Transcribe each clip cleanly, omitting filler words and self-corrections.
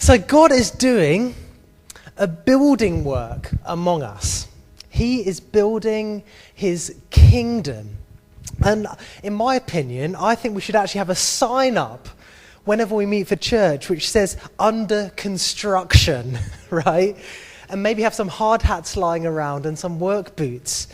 So God is doing a building work among us. He is building his kingdom. And in my opinion, I think we should actually have a sign up whenever we meet for church which says under construction, right? And maybe have some hard hats lying around and some work boots.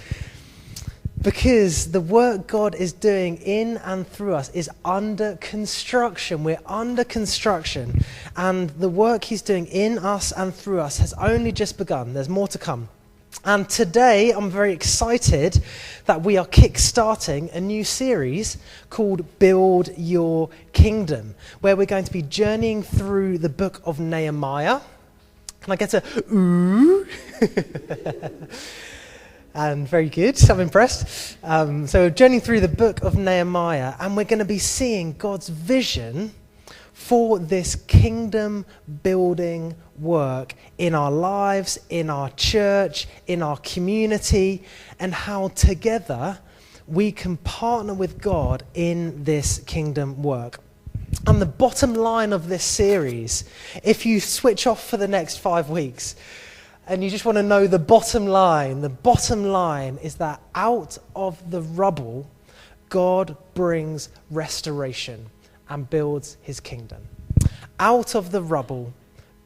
Because the work God is doing in and through us is under construction. We're under construction. And the work he's doing in us and through us has only just begun. There's more to come. And today I'm very excited that we are kick-starting a new series called Build Your Kingdom, where we're going to be journeying through the book of Nehemiah. Can I get a ooh? And very good, I'm impressed. So we're journeying through the book of Nehemiah, and we're going to be seeing God's vision for this kingdom building work in our lives, in our church, in our community, and how together we can partner with God in this kingdom work. And the bottom line of this series, if you switch off for the next 5 weeks, and you just want to know the bottom line is that out of the rubble, God brings restoration and builds his kingdom. Out of the rubble,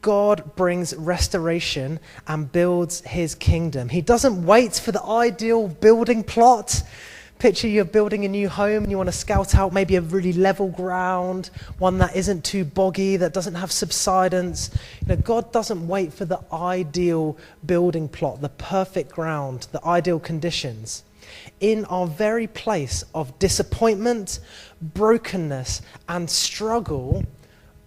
God brings restoration and builds his kingdom. He doesn't wait for the ideal building plot. Picture you're building a new home and you want to scout out maybe a really level ground, one that isn't too boggy, that doesn't have subsidence. God doesn't wait for the ideal building plot, the perfect ground, the ideal conditions. In our very place of disappointment, brokenness, and struggle,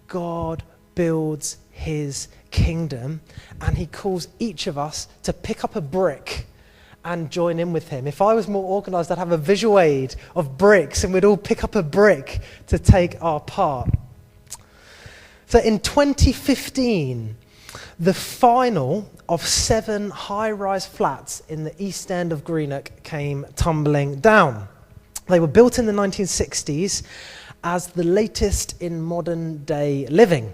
God builds his kingdom, and he calls each of us to pick up a brick and join in with him. If I was more organized, I'd have a visual aid of bricks and we'd all pick up a brick to take our part. So in 2015, the final of 7 high-rise flats in the east end of Greenock came tumbling down. They were built in the 1960s as the latest in modern day living.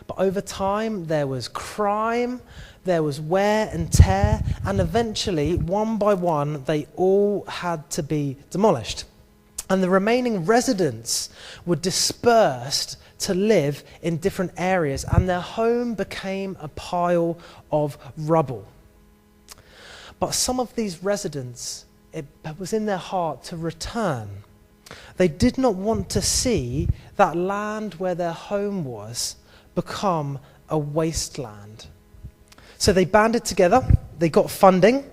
But over time, there was crime, there was wear and tear, and eventually, one by one, they all had to be demolished. And the remaining residents were dispersed to live in different areas, and their home became a pile of rubble. But some of these residents, it was in their heart to return. They did not want to see that land where their home was become a wasteland. So they banded together, they got funding,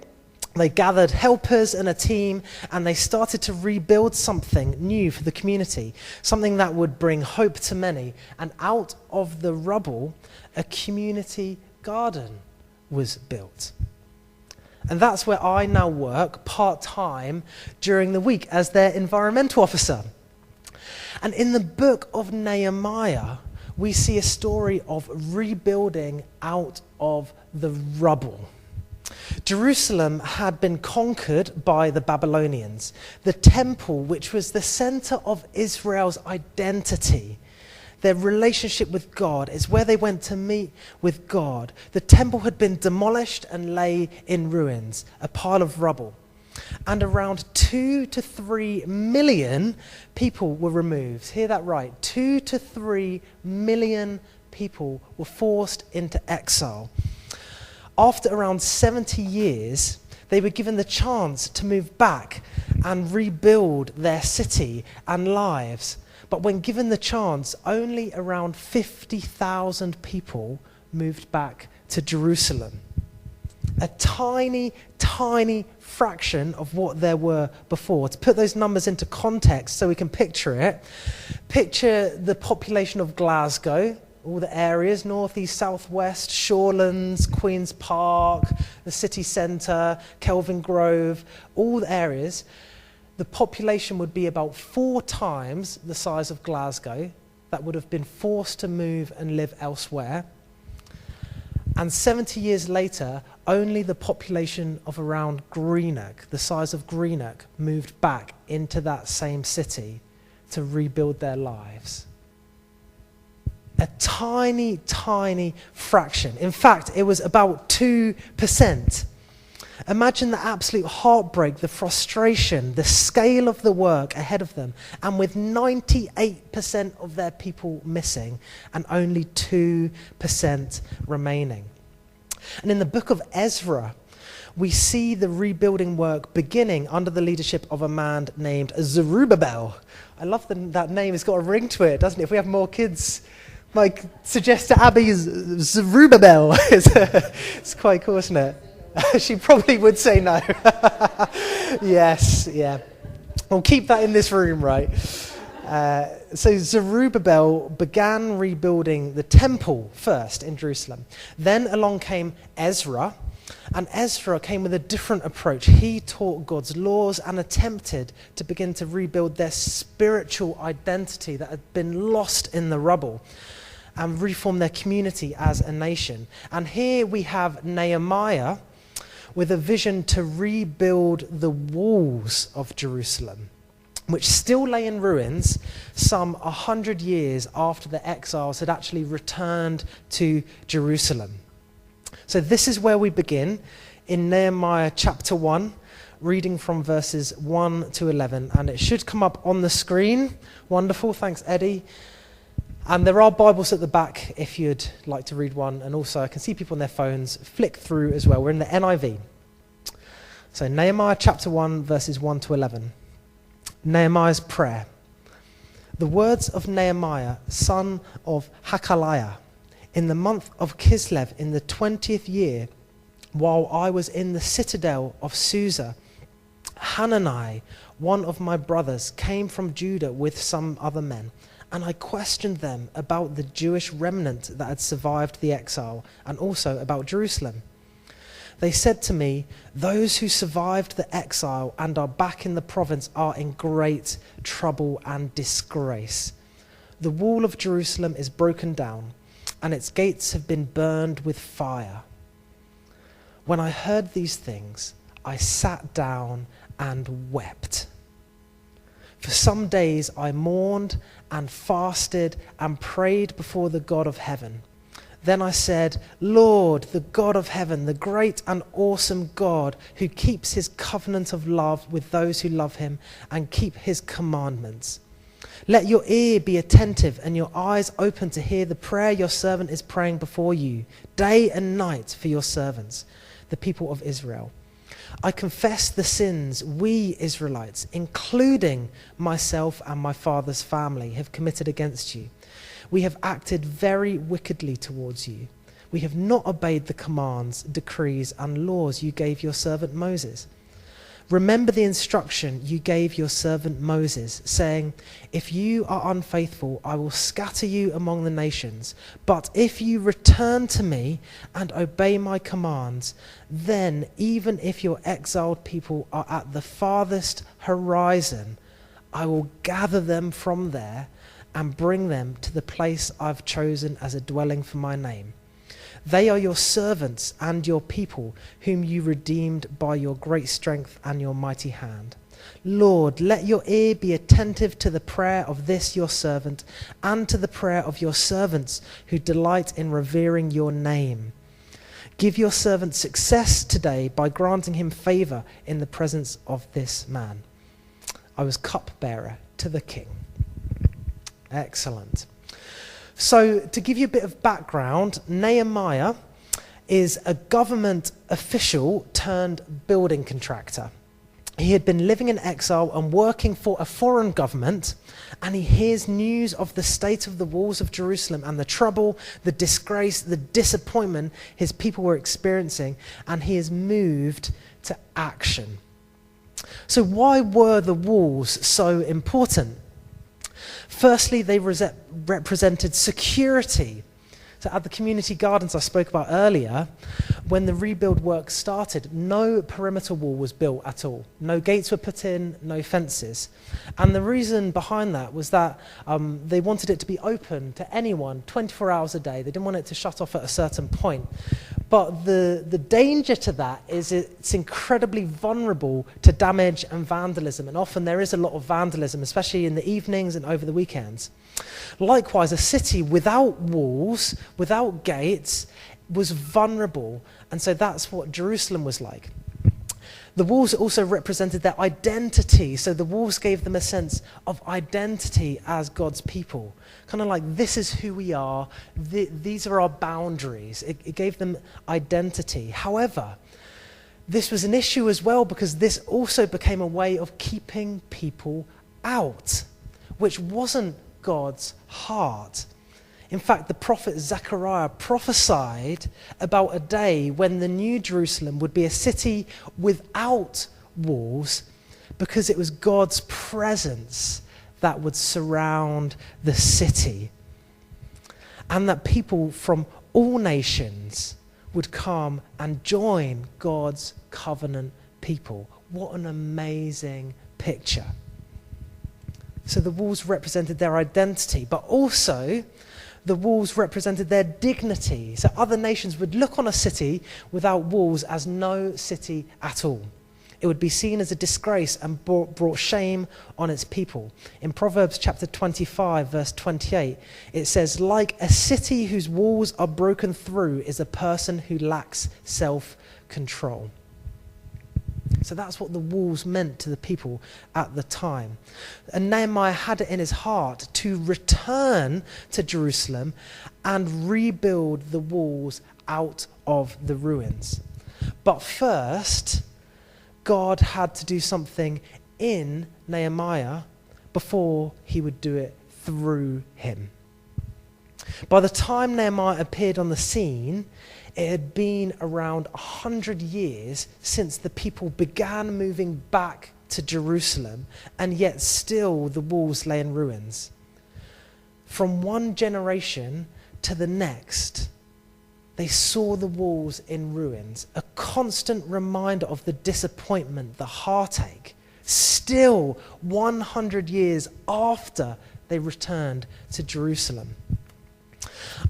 they gathered helpers and a team, and they started to rebuild something new for the community, something that would bring hope to many. And out of the rubble, a community garden was built. And that's where I now work part-time during the week as their environmental officer. And in the book of Nehemiah, we see a story of rebuilding out of the rubble. Jerusalem had been conquered by the Babylonians. The temple, which was the center of Israel's identity, their relationship with God, is where they went to meet with God. The temple had been demolished and lay in ruins, a pile of rubble. And around 2 to 3 million people were removed. Hear that right. 2 to 3 million people were forced into exile. After around 70 years, they were given the chance to move back and rebuild their city and lives. But when given the chance, only around 50,000 people moved back to Jerusalem. A tiny, tiny fraction of what there were before. To put those numbers into context so we can picture it, picture the population of Glasgow, all the areas, north, east, south, west, Shorelands, Queen's Park, the city centre, Kelvin Grove, all the areas. The population would be about 4 times the size of Glasgow that would have been forced to move and live elsewhere. And 70 years later, only the population of around Greenock, the size of Greenock, moved back into that same city to rebuild their lives. A tiny, tiny fraction. In fact, it was about 2%. Imagine the absolute heartbreak, the frustration, the scale of the work ahead of them, and with 98% of their people missing and only 2% remaining. And in the book of Ezra, we see the rebuilding work beginning under the leadership of a man named Zerubbabel. I love that name. It's got a ring to it, doesn't it? If we have more kids, like, suggest to Abby Zerubbabel. It's quite cool, isn't it? She probably would say no. Yes, yeah. We'll keep that in this room, right? So Zerubbabel began rebuilding the temple first in Jerusalem. Then along came Ezra, and Ezra came with a different approach. He taught God's laws and attempted to begin to rebuild their spiritual identity that had been lost in the rubble, and reform their community as a nation. And here we have Nehemiah with a vision to rebuild the walls of Jerusalem, which still lay in ruins some 100 years after the exiles had actually returned to Jerusalem. So this is where we begin in Nehemiah chapter 1, reading from verses 1 to 11. And it should come up on the screen. Wonderful, thanks Eddie. And there are Bibles at the back if you'd like to read one. And also I can see people on their phones flick through as well. We're in the NIV. So Nehemiah chapter 1, verses 1 to 11. Nehemiah's prayer. The words of Nehemiah, son of Hakaliah, in the month of Kislev, in the 20th year, while I was in the citadel of Susa, Hanani, one of my brothers, came from Judah with some other men, and I questioned them about the Jewish remnant that had survived the exile, and also about Jerusalem. They said to me, those who survived the exile and are back in the province are in great trouble and disgrace. The wall of Jerusalem is broken down, and its gates have been burned with fire. When I heard these things, I sat down and wept. For some days I mourned and fasted and prayed before the God of heaven. Then I said, Lord, the God of heaven, the great and awesome God who keeps his covenant of love with those who love him and keep his commandments. Let your ear be attentive and your eyes open to hear the prayer your servant is praying before you, day and night for your servants, the people of Israel. I confess the sins we Israelites, including myself and my father's family, have committed against you. We have acted very wickedly towards you. We have not obeyed the commands, decrees, and laws you gave your servant Moses. Remember the instruction you gave your servant Moses, saying, if you are unfaithful, I will scatter you among the nations. But if you return to me and obey my commands, then even if your exiled people are at the farthest horizon, I will gather them from there and bring them to the place I've chosen as a dwelling for my name. They are your servants and your people, whom you redeemed by your great strength and your mighty hand. Lord, let your ear be attentive to the prayer of this your servant and to the prayer of your servants who delight in revering your name. Give your servant success today by granting him favor in the presence of this man. I was cupbearer to the king. Excellent. So to give you a bit of background, Nehemiah is a government official turned building contractor. He had been living in exile and working for a foreign government, and he hears news of the state of the walls of Jerusalem and the trouble, the disgrace, the disappointment his people were experiencing, and he is moved to action. So why were the walls so important? Firstly, they represented security. So at the community gardens I spoke about earlier, when the rebuild work started, no perimeter wall was built at all. No gates were put in, no fences. And the reason behind that was that they wanted it to be open to anyone 24 hours a day. They didn't want it to shut off at a certain point. But the danger to that is it's incredibly vulnerable to damage and vandalism. And often there is a lot of vandalism, especially in the evenings and over the weekends. Likewise, a city without walls, without gates, was vulnerable. And so that's what Jerusalem was like. The walls also represented their identity. So the walls gave them a sense of identity as God's people. Kind of like, this is who we are. These are our boundaries. It gave them identity. However, this was an issue as well because this also became a way of keeping people out, which wasn't God's heart. In fact, the prophet Zechariah prophesied about a day when the New Jerusalem would be a city without walls because it was God's presence that would surround the city. And that people from all nations would come and join God's covenant people. What an amazing picture. So the walls represented their identity, but also the walls represented their dignity. So other nations would look on a city without walls as no city at all. It would be seen as a disgrace and brought shame on its people. In Proverbs chapter 25, verse 28, it says, like a city whose walls are broken through is a person who lacks self-control. So that's what the walls meant to the people at the time. And Nehemiah had it in his heart to return to Jerusalem and rebuild the walls out of the ruins. But first, God had to do something in Nehemiah before he would do it through him. By the time Nehemiah appeared on the scene, it had been around 100 years since the people began moving back to Jerusalem, and yet still the walls lay in ruins. From one generation to the next, they saw the walls in ruins, a constant reminder of the disappointment, the heartache, still 100 years after they returned to Jerusalem.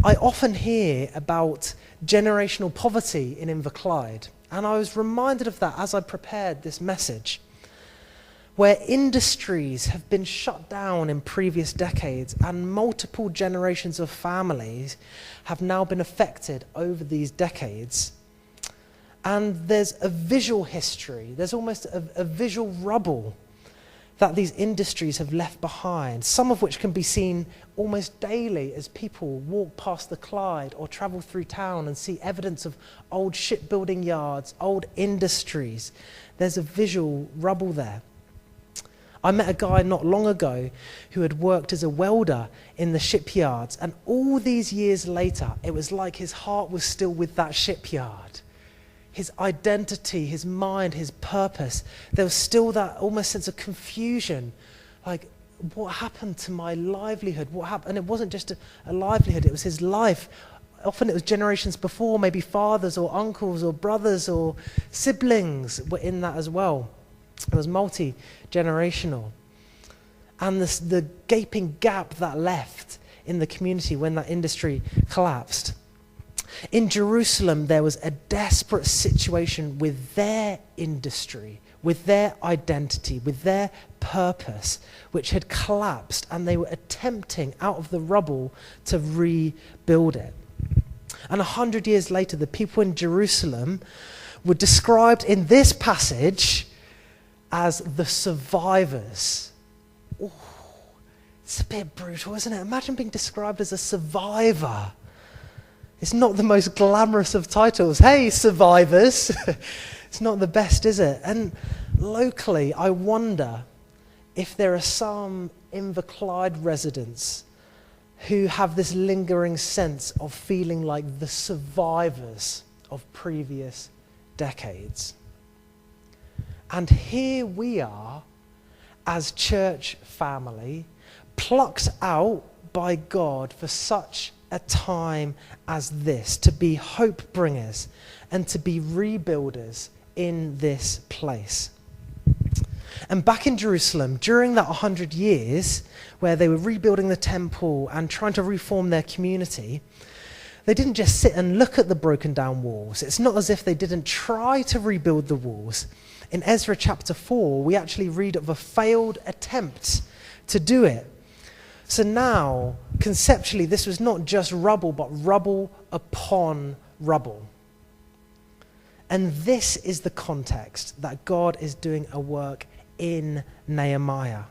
I often hear about generational poverty in Inverclyde, and I was reminded of that as I prepared this message, where industries have been shut down in previous decades and multiple generations of families have now been affected over these decades. And there's a visual history, there's almost a visual rubble that these industries have left behind, some of which can be seen almost daily as people walk past the Clyde or travel through town and see evidence of old shipbuilding yards, old industries. There's a visual rubble there. I met a guy not long ago who had worked as a welder in the shipyards, and all these years later, it was like his heart was still with that shipyard. His identity, his mind, his purpose, there was still that almost sense of confusion. Like, what happened to my livelihood? What happened? And it wasn't just a livelihood, it was his life. Often it was generations before, maybe fathers or uncles or brothers or siblings were in that as well. It was multi-generational. And the gaping gap that left in the community when that industry collapsed. In Jerusalem, there was a desperate situation with their industry, with their identity, with their purpose, which had collapsed, and they were attempting out of the rubble to rebuild it. And 100 years later, the people in Jerusalem were described in this passage as the survivors. Ooh, it's a bit brutal, isn't it? Imagine being described as a survivor. It's not the most glamorous of titles. Hey, survivors. It's not the best, is it? And locally, I wonder if there are some Inverclyde residents who have this lingering sense of feeling like the survivors of previous decades. And here we are, as church family, plucked out by God for such a time as this, to be hope bringers and to be rebuilders in this place. And back in Jerusalem, during that 100 years where they were rebuilding the temple and trying to reform their community, they didn't just sit and look at the broken down walls. It's not as if they didn't try to rebuild the walls. In Ezra chapter 4, we actually read of a failed attempt to do it. So now, conceptually, this was not just rubble, but rubble upon rubble. And this is the context that God is doing a work in Nehemiah.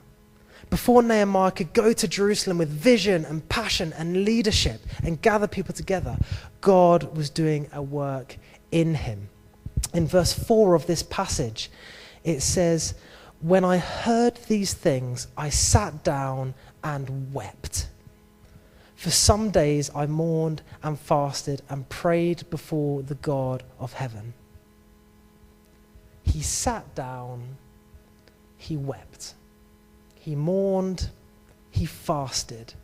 Before Nehemiah could go to Jerusalem with vision and passion and leadership and gather people together, God was doing a work in him. In verse 4 of this passage, it says, "When I heard these things, I sat down and wept. For some days I mourned and fasted and prayed before the God of heaven." He sat down, he wept. He mourned, he fasted.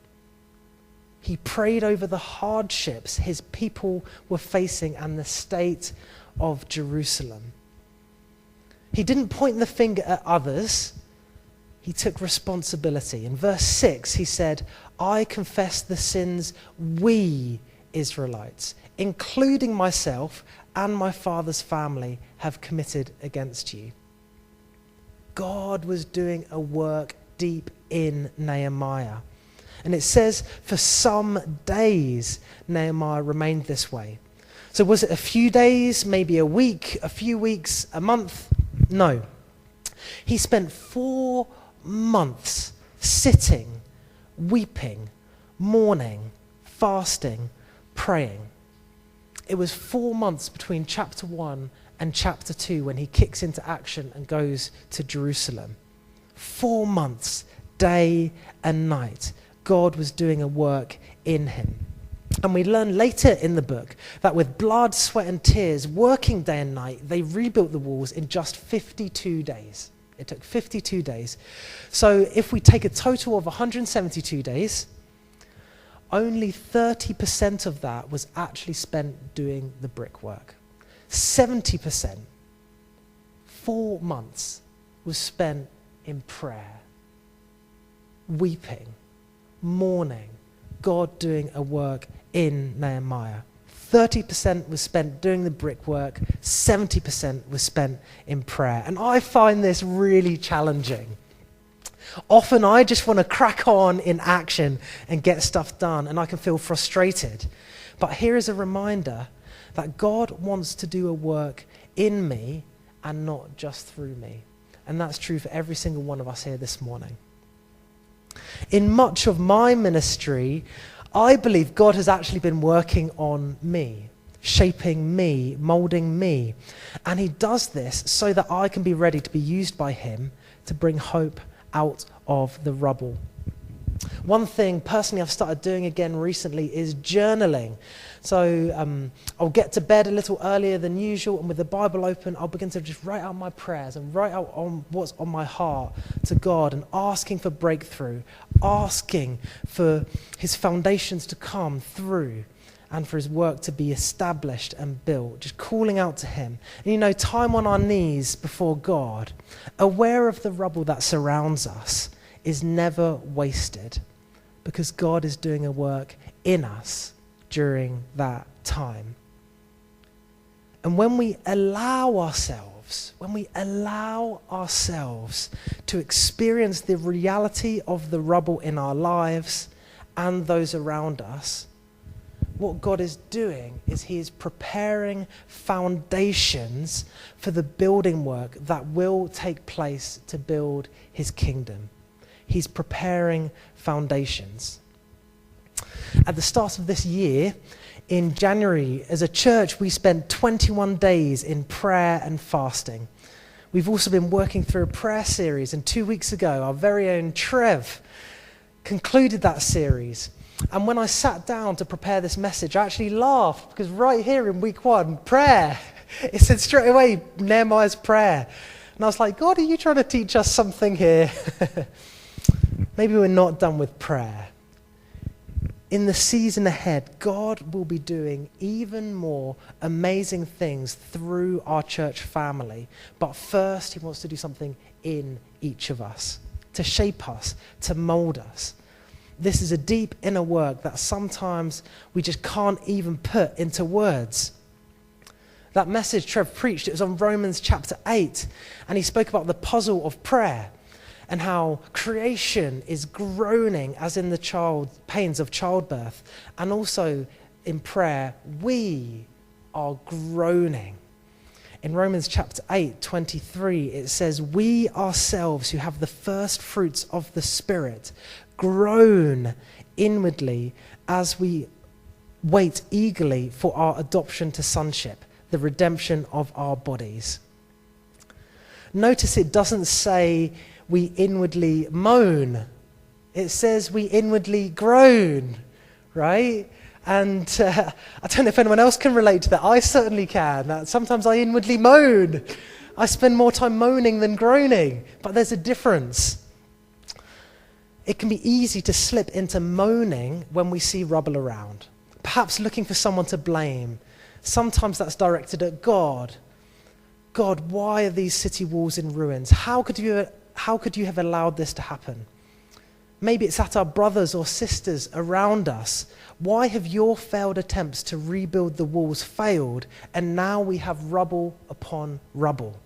He prayed over the hardships his people were facing and the state of Jerusalem. He didn't point the finger at others. He took responsibility. In verse 6, he said, "I confess the sins we Israelites, including myself and my father's family, have committed against you." God was doing a work deep in Nehemiah. And it says, for some days, Nehemiah remained this way. So was it a few days, maybe a week, a few weeks, a month? No. He spent 4 months sitting, weeping, mourning, fasting, praying. It was 4 months between chapter 1 and chapter 2 when he kicks into action and goes to Jerusalem. 4 months, day and night, God was doing a work in him. And we learn later in the book that with blood, sweat and tears, working day and night, they rebuilt the walls in just 52 days. It took 52 days. So if we take a total of 172 days, only 30% of that was actually spent doing the brickwork. 70%, 4 months, was spent in prayer, weeping, mourning, God doing a work in Nehemiah. 30% was spent doing the brickwork, 70% was spent in prayer. And I find this really challenging. Often I just want to crack on in action and get stuff done, and I can feel frustrated. But here is a reminder that God wants to do a work in me and not just through me. And that's true for every single one of us here this morning. In much of my ministry, I believe God has actually been working on me, shaping me, molding me. And he does this so that I can be ready to be used by him to bring hope out of the rubble. One thing personally I've started doing again recently is journaling. So I'll get to bed a little earlier than usual, and with the Bible open, I'll begin to just write out my prayers and write out on what's on my heart to God, and asking for breakthrough, asking for his foundations to come through and for his work to be established and built, just calling out to him. And time on our knees before God, aware of the rubble that surrounds us, is never wasted, because God is doing a work in us during that time. And when we allow ourselves to experience the reality of the rubble in our lives and those around us, what God is doing is he is preparing foundations for the building work that will take place to build his kingdom. He's preparing foundations. At the start of this year, in January, as a church, we spent 21 days in prayer and fasting. We've also been working through a prayer series, and 2 weeks ago, our very own Trev concluded that series. And when I sat down to prepare this message, I actually laughed, because right here in week 1, prayer, it said straight away, Nehemiah's prayer. And I was like, God, are you trying to teach us something here? Maybe we're not done with prayer. In the season ahead, God will be doing even more amazing things through our church family. But first, he wants to do something in each of us, to shape us, to mold us. This is a deep inner work that sometimes we just can't even put into words. That message Trev preached, it was on Romans chapter 8, and he spoke about the puzzle of prayer. and how creation is groaning as in the pains of childbirth. And also in prayer, we are groaning. In Romans chapter 8:23, it says, we ourselves who have the first fruits of the Spirit groan inwardly as we wait eagerly for our adoption to sonship, the redemption of our bodies. Notice it doesn't say we inwardly moan. It says we inwardly groan, right? And I don't know if anyone else can relate to that. I certainly can. Sometimes I inwardly moan. I spend more time moaning than groaning, but there's a difference. It can be easy to slip into moaning when we see rubble around, perhaps looking for someone to blame. Sometimes that's directed at God. God, why are these city walls in ruins? How could you have allowed this to happen? Maybe it's at our brothers or sisters around us. Why have your failed attempts to rebuild the walls failed, and now we have rubble upon rubble?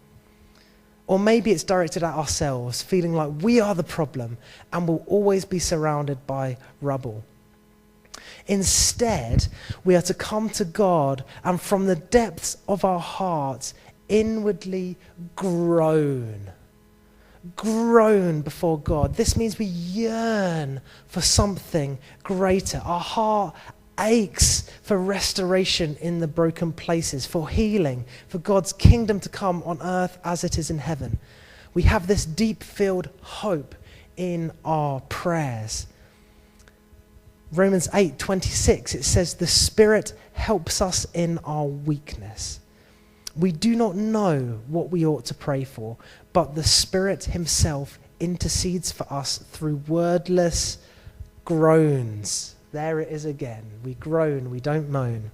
Or maybe it's directed at ourselves, feeling like we are the problem and will always be surrounded by rubble. Instead, we are to come to God and from the depths of our hearts inwardly groan. Groan before God. This means we yearn for something greater. Our heart aches for restoration in the broken places, for healing, for God's kingdom to come on earth as it is in heaven. We have this deep-filled hope in our prayers. Romans 8:26, it says, the Spirit helps us in our weakness. We do not know what we ought to pray for, but the Spirit himself intercedes for us through wordless groans. There it is again. We groan, we don't moan.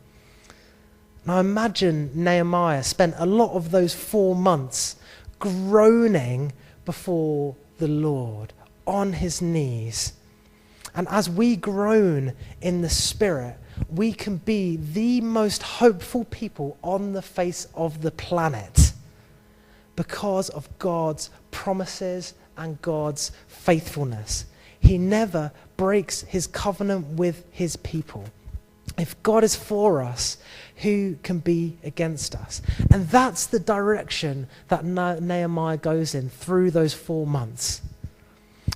Now imagine Nehemiah spent a lot of those 4 months groaning before the Lord on his knees. And as we groan in the Spirit, we can be the most hopeful people on the face of the planet because of God's promises and God's faithfulness. He never breaks his covenant with his people. If God is for us, who can be against us? And that's the direction that Nehemiah goes in through those 4 months.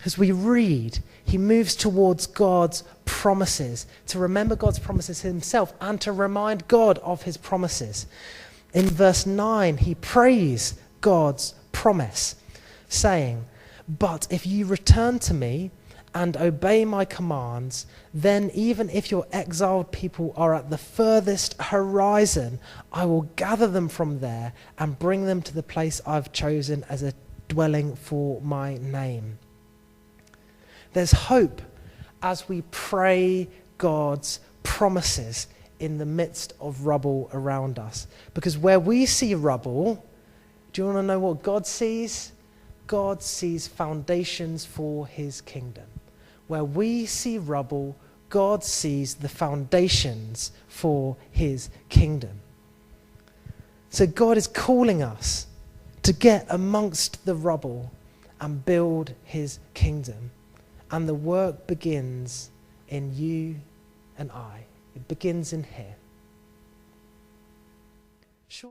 As we read, he moves towards God's promises, to remember God's promises himself and to remind God of his promises. In verse 9, he prays God's promise, saying, but if you return to me and obey my commands, then even if your exiled people are at the furthest horizon, I will gather them from there and bring them to the place I've chosen as a dwelling for my name. There's hope as we pray God's promises in the midst of rubble around us. Because where we see rubble, do you want to know what God sees? God sees foundations for his kingdom. Where we see rubble, God sees the foundations for his kingdom. So God is calling us to get amongst the rubble and build his kingdom. And the work begins in you and I. It begins in here.